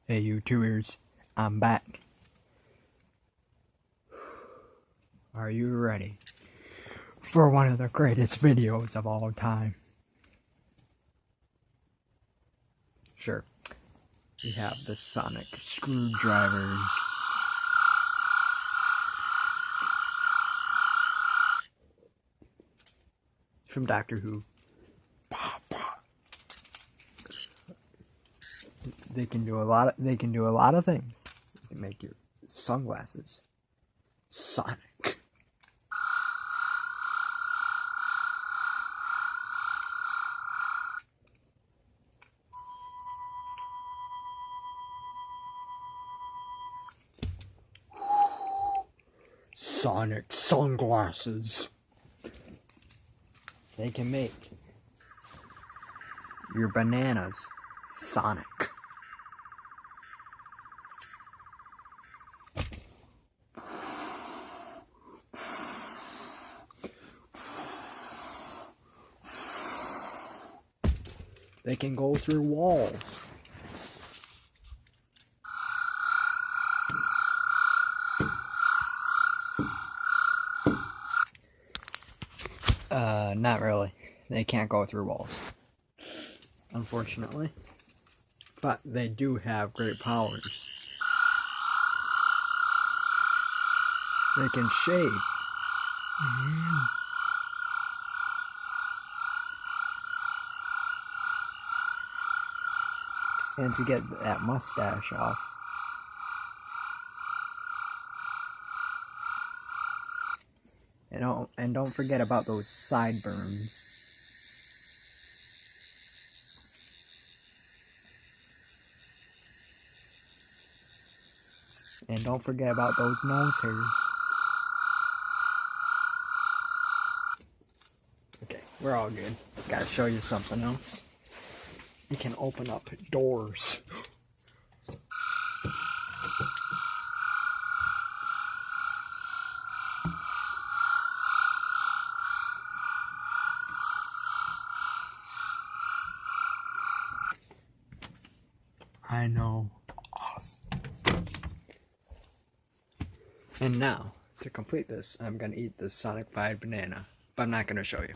Hey YouTubers, I'm back. Are you ready for one of the greatest videos of all time? Sure. We have the sonic screwdrivers. From Doctor Who. They can do a lot of things. They can make your sunglasses sonic. Sonic sunglasses. They can make your bananas sonic. They can go through walls. Not really. They can't go through walls, unfortunately. But they do have great powers. They can shave. And to get that mustache off. And don't forget about those sideburns. And don't forget about those nose hairs. Okay, we're all good. Gotta show you something else. You can open up doors. I know. Awesome. And now, to complete this, I'm gonna eat this Sonic 5 banana. But I'm not gonna show you.